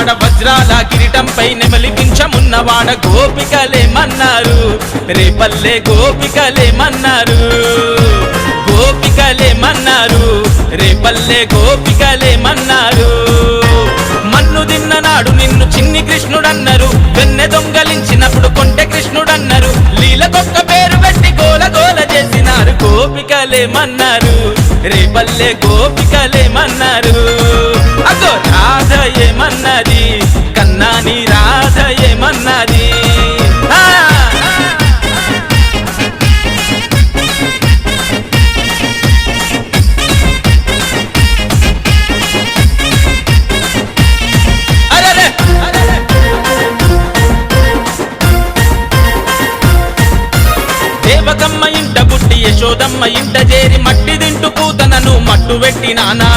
ఉన్నవాడ వజ్రాల కిరీటంపై నెమలిపించమున్నవాడ గోపికలేమన్నారు రేపల్లె గోపికలేమన్నారు గోపికలేమన్నారు రేపల్లె గోపికలేమన్నారు మన్ను తిన్ననాడు నిన్ను చిన్ని కృష్ణుడన్నారు వెన్నె దొంగలించినప్పుడు కొంటె కృష్ణుడన్నారు లీలకొక్క పేరు పెట్టి గోల గోల చేసినారు గోపికలేమన్నారు రేపల్లె గోపికలేమన్నారు అగో రాధ ఏమన్నది కన్నాని రాధ ఏమన్నది దేవకమ్మ ఇంట పుట్టి యశోదమ్మ ఇంట చేరి మట్టి దింటు పూతనను మట్టు పెట్టి నానా